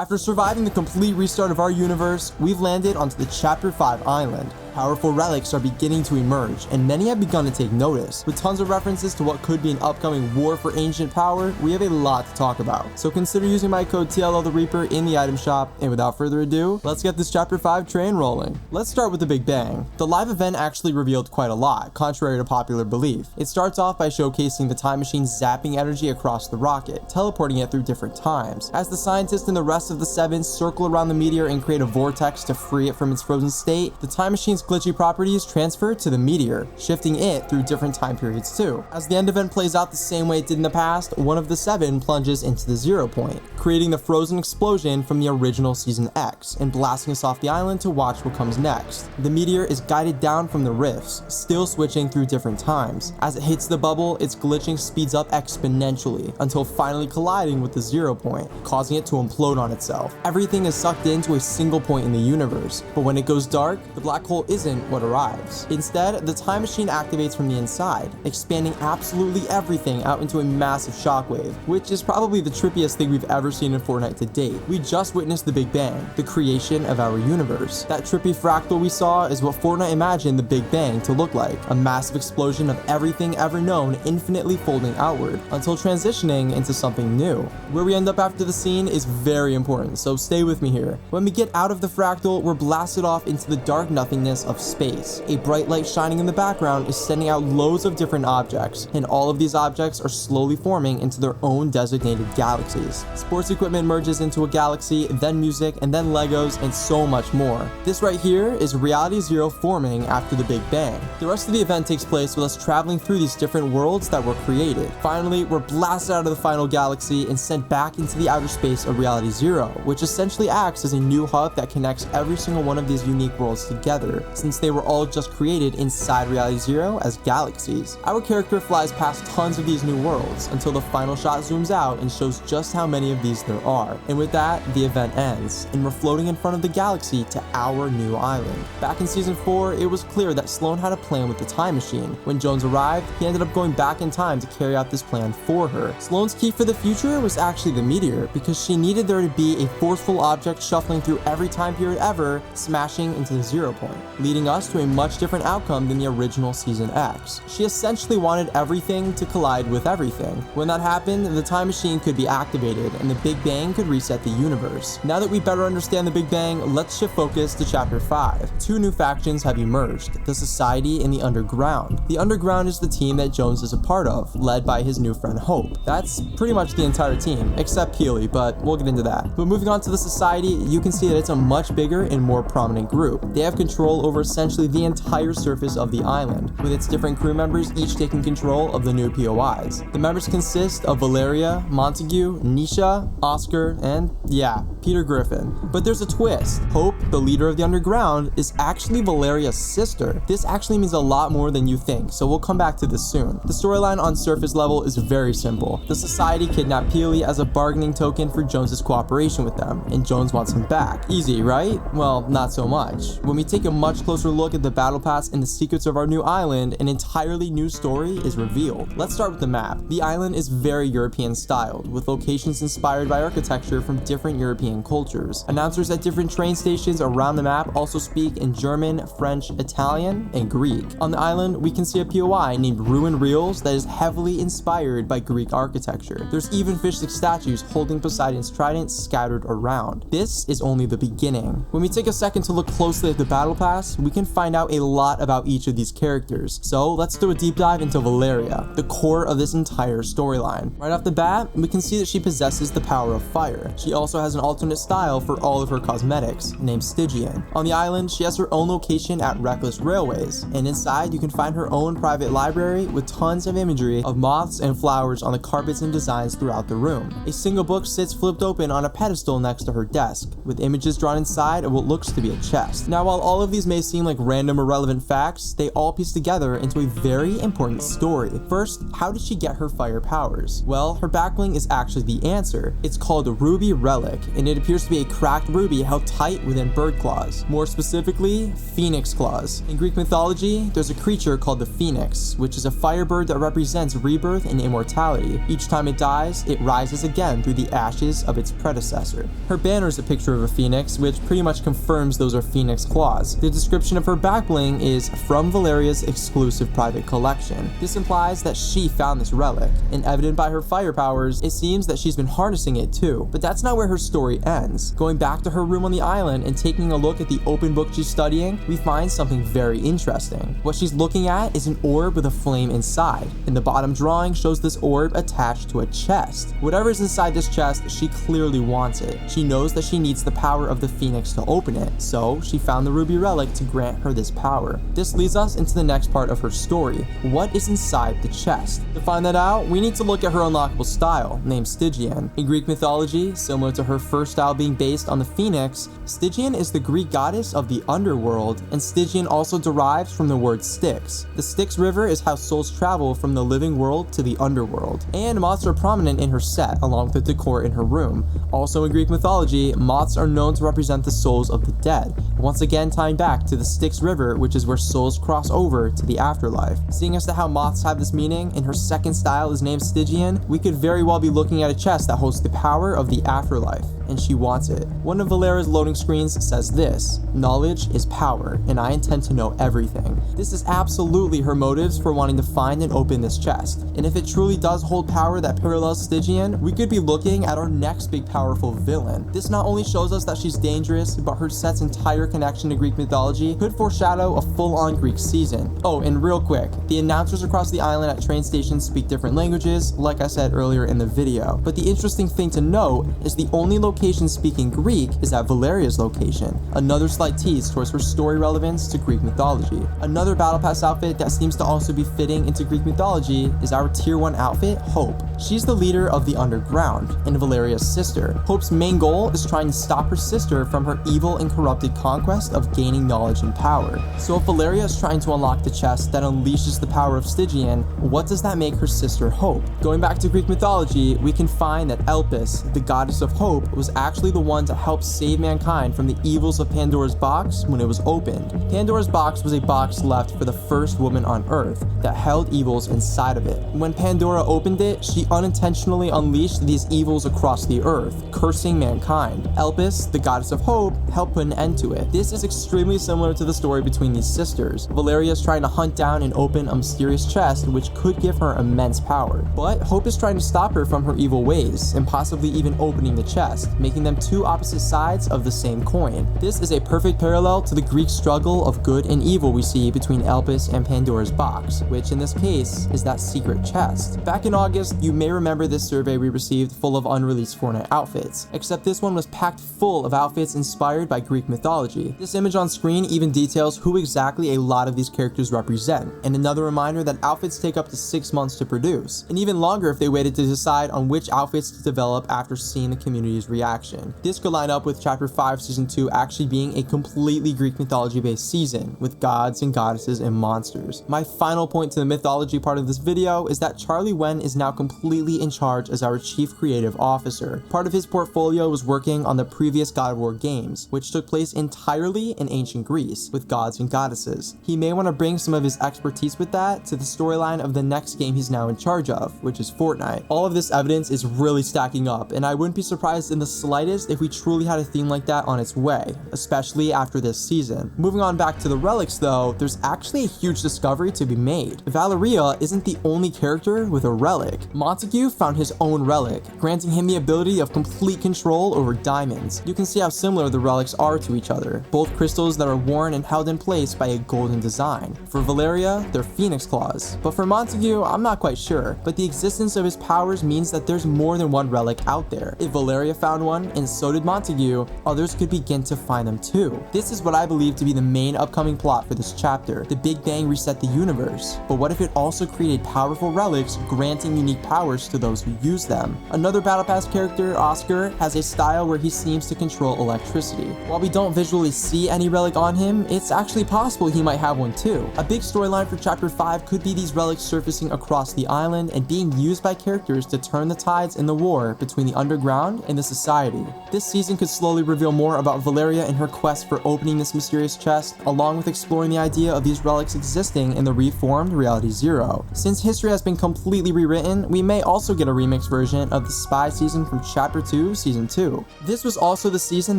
After surviving the complete restart of our universe, we've landed onto the Chapter 5 island. Powerful relics are beginning to emerge, and many have begun to take notice. With tons of references to what could be an upcoming war for ancient power, we have a lot to talk about. So consider using my code TLL the Reaper in the item shop, and without further ado, let's get this Chapter 5 train rolling. Let's start with the Big Bang. The live event actually revealed quite a lot, contrary to popular belief. It starts off by showcasing the time machine zapping energy across the rocket, teleporting it through different times. As the scientists and the rest of the Seven circle around the meteor and create a vortex to free it from its frozen state, the time machine's glitchy properties transfer to the meteor, shifting it through different time periods too. As the end event plays out the same way it did in the past, one of the Seven plunges into the 0 point, creating the frozen explosion from the original Season X and blasting us off the island to watch what comes next. The meteor is guided down from the rifts, still switching through different times. As it hits the bubble, its glitching speeds up exponentially until finally colliding with the 0 point, causing it to implode on itself. Everything is sucked into a single point in the universe, but when it goes dark, the black hole isn't what arrives. Instead, the time machine activates from the inside, expanding absolutely everything out into a massive shockwave, which is probably the trippiest thing we've ever seen in Fortnite to date. We just witnessed the Big Bang, the creation of our universe. That trippy fractal we saw is what Fortnite imagined the Big Bang to look like, a massive explosion of everything ever known infinitely folding outward, until transitioning into something new. Where we end up after the scene is very important, so stay with me here. When we get out of the fractal, we're blasted off into the dark nothingness of space. A bright light shining in the background is sending out loads of different objects, and all of these objects are slowly forming into their own designated galaxies. Sports equipment merges into a galaxy, then music, and then Legos, and so much more. This right here is Reality Zero forming after the Big Bang. The rest of the event takes place with us traveling through these different worlds that were created. Finally, we're blasted out of the final galaxy and sent back into the outer space of Reality Zero, which essentially acts as a new hub that connects every single one of these unique worlds together, since they were all just created inside Reality Zero as galaxies. Our character flies past tons of these new worlds until the final shot zooms out and shows just how many of these there are. And with that, the event ends, and we're floating in front of the galaxy to our new island. Back in Season 4, it was clear that Sloan had a plan with the time machine. When Jones arrived, he ended up going back in time to carry out this plan for her. Sloan's key for the future was actually the meteor, because she needed there to be a forceful object shuffling through every time period ever, smashing into the 0 point, leading us to a much different outcome than the original Season X. She essentially wanted everything to collide with everything. When that happened, the time machine could be activated and the Big Bang could reset the universe. Now that we better understand the Big Bang, let's shift focus to Chapter 5. Two new factions have emerged, the Society and the Underground. The Underground is the team that Jones is a part of, led by his new friend Hope. That's pretty much the entire team, except Peely, but we'll get into that. But moving on to the Society, you can see that it's a much bigger and more prominent group. They have control over essentially the entire surface of the island, with its different crew members each taking control of the new POIs. The members consist of Valeria, Montague, Nisha, Oscar, and yeah, Peter Griffin. But there's a twist. Hope, the leader of the Underground, is actually Valeria's sister. This actually means a lot more than you think, so we'll come back to this soon. The storyline on surface level is very simple. The Society kidnapped Peely as a bargaining token for Jones's cooperation with them, and Jones wants him back. Easy, right? Well, not so much. When we take a much closer look at the battle pass and the secrets of our new island, an entirely new story is revealed. Let's start with the map. The island is very European styled, with locations inspired by architecture from different European cultures. Announcers at different train stations around the map also speak in German, French, Italian, and Greek. On the island, we can see a POI named Ruin Reels that is heavily inspired by Greek architecture. There's even fish-like statues holding Poseidon's trident scattered around. This is only the beginning. When we take a second to look closely at the battle pass, we can find out a lot about each of these characters. So let's do a deep dive into Valeria, the core of this entire storyline. Right off the bat, we can see that she possesses the power of fire. She also has an alternate style for all of her cosmetics, named Stygian. On the island, she has her own location at Reckless Railways, and inside you can find her own private library with tons of imagery of moths and flowers on the carpets and designs throughout the room. A single book sits flipped open on a pedestal next to her desk, with images drawn inside of what looks to be a chest. Now, while all of these may seem like random irrelevant facts, they all piece together into a very important story. First, how did she get her fire powers? Well, her backbling is actually the answer. It's called a ruby relic, and it appears to be a cracked ruby held tight within bird claws. More specifically, phoenix claws. In Greek mythology, there's a creature called the phoenix, which is a firebird that represents rebirth and immortality. Each time it dies, it rises again through the ashes of its predecessor. Her banner is a picture of a phoenix, which pretty much confirms those are phoenix claws. The description of her backbling is from Valeria's exclusive private collection. This implies that she found this relic, and evident by her fire powers, it seems that she's been harnessing it too. But that's not where her story ends. Going back to her room on the island and taking a look at the open book she's studying, we find something very interesting. What she's looking at is an orb with a flame inside, and the bottom drawing shows this orb attached to a chest. Whatever is inside this chest, she clearly wants it. She knows that she needs the power of the phoenix to open it, so she found the ruby relic to grant her this power. This leads us into the next part of her story. What is inside the chest? To find that out, we need to look at her unlockable style, named Stygian. In Greek mythology, similar to her first style being based on the phoenix, Stygian is the Greek goddess of the underworld, and Stygian also derives from the word Styx. The Styx River is how souls travel from the living world to the underworld, and moths are prominent in her set, along with the decor in her room. Also in Greek mythology, moths are known to represent the souls of the dead, once again tying back to the Styx River, which is where souls cross over to the afterlife. Seeing as to how moths have this meaning, and her second style is named Stygian, we could very well be looking at a chest that holds the power of the afterlife, and she wants it. One of Valeria's loading screens says this: "Knowledge is power, and I intend to know everything." This is absolutely her motives for wanting to find and open this chest, and if it truly does hold power that parallels Stygian, we could be looking at our next big powerful villain. This not only shows us that she's dangerous, but her set's entire connection to Greek mythology could foreshadow a full-on Greek season. Oh, and real quick, the announcers across the island at train stations speak different languages, like I said earlier in the video. But the interesting thing to note is the only location speaking Greek is at Valeria's location, another slight tease towards her story relevance to Greek mythology. Another battle pass outfit that seems to also be fitting into Greek mythology is our tier 1 outfit, Hope. She's the leader of the underground, and Valeria's sister. Hope's main goal is trying to stop her sister from her evil and corrupted conquest of gaining knowledge and power. So if Valeria is trying to unlock the chest that unleashes the power of Stygian, what does that make her sister Hope? Going back to Greek mythology, we can find that Elpis, the goddess of hope, was actually the one to help save mankind from the evils of Pandora's box when it was opened. Pandora's box was a box left for the first woman on Earth that held evils inside of it. When Pandora opened it, she unintentionally unleashed these evils across the earth, cursing mankind. Elpis, the goddess of hope, helped put an end to it. This is extremely similar to the story between these sisters. Valeria is trying to hunt down and open a mysterious chest which could give her immense power. But Hope is trying to stop her from her evil ways, and possibly even opening the chest, making them two opposite sides of the same coin. This is a perfect parallel to the Greek struggle of good and evil we see between Elpis and Pandora's box, which in this case is that secret chest. Back in August, you may remember this survey we received full of unreleased Fortnite outfits, except this one was packed full of outfits inspired by Greek mythology. This image on screen even details who exactly a lot of these characters represent, and another reminder that outfits take up to 6 months to produce, and even longer if they waited to decide on which outfits to develop after seeing the community's reaction. This could line up with Chapter 5 Season 2 actually being a completely Greek mythology based season, with gods and goddesses and monsters. My final point to the mythology part of this video is that Charlie Wen is now completely in charge as our chief creative officer. Part of his portfolio was working on the previous God of War games, which took place entirely in ancient Greece, with gods and goddesses. He may want to bring some of his expertise with that to the storyline of the next game he's now in charge of, which is Fortnite. All of this evidence is really stacking up, and I wouldn't be surprised in the slightest if we truly had a theme like that on its way, especially after this season. Moving on back to the relics though, there's actually a huge discovery to be made. Valeria isn't the only character with a relic. Montague found his own relic, granting him the ability of complete control over diamonds. You can see how similar the relics are to each other, both crystals that are worn and held in place by a golden design. For Valeria, they're phoenix claws, but for Montague, I'm not quite sure, but the existence of his powers means that there's more than one relic out there. If Valeria found one, and so did Montague, others could begin to find them too. This is what I believe to be the main upcoming plot for this chapter. The Big Bang reset the universe, but what if it also created powerful relics granting unique powers powers to those who use them. Another Battle Pass character, Oscar, has a style where he seems to control electricity. While we don't visually see any relic on him, it's actually possible he might have one too. A big storyline for Chapter 5 could be these relics surfacing across the island and being used by characters to turn the tides in the war between the underground and the society. This season could slowly reveal more about Valeria and her quest for opening this mysterious chest, along with exploring the idea of these relics existing in the reformed Reality Zero. Since history has been completely rewritten, we may also get a remix version of the Spy season from Chapter 2, Season 2. This was also the season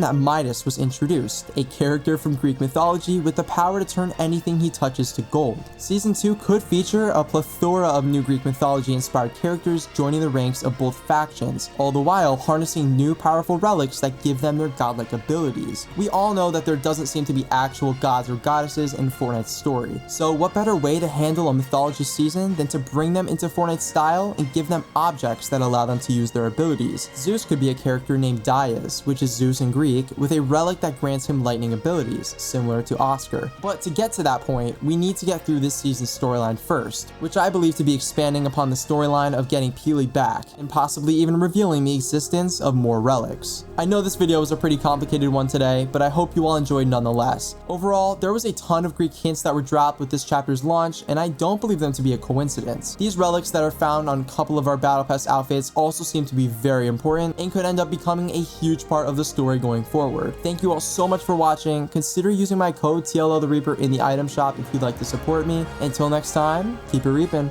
that Midas was introduced, a character from Greek mythology with the power to turn anything he touches to gold. Season 2 could feature a plethora of new Greek mythology-inspired characters joining the ranks of both factions, all the while harnessing new powerful relics that give them their godlike abilities. We all know that there doesn't seem to be actual gods or goddesses in Fortnite's story, so what better way to handle a mythology season than to bring them into Fortnite style and give them objects that allow them to use their abilities. Zeus could be a character named Dias, which is Zeus in Greek, with a relic that grants him lightning abilities, similar to Oscar. But to get to that point, we need to get through this season's storyline first, which I believe to be expanding upon the storyline of getting Peely back, and possibly even revealing the existence of more relics. I know this video was a pretty complicated one today, but I hope you all enjoyed nonetheless. Overall, there was a ton of Greek hints that were dropped with this chapter's launch, and I don't believe them to be a coincidence. These relics that are found on a couple of our Battle Pass outfits also seem to be very important and could end up becoming a huge part of the story going forward. Thank you all so much for watching. Consider using my code TLO the Reaper in the item shop if you'd like to support me. Until next time, keep it reapin'.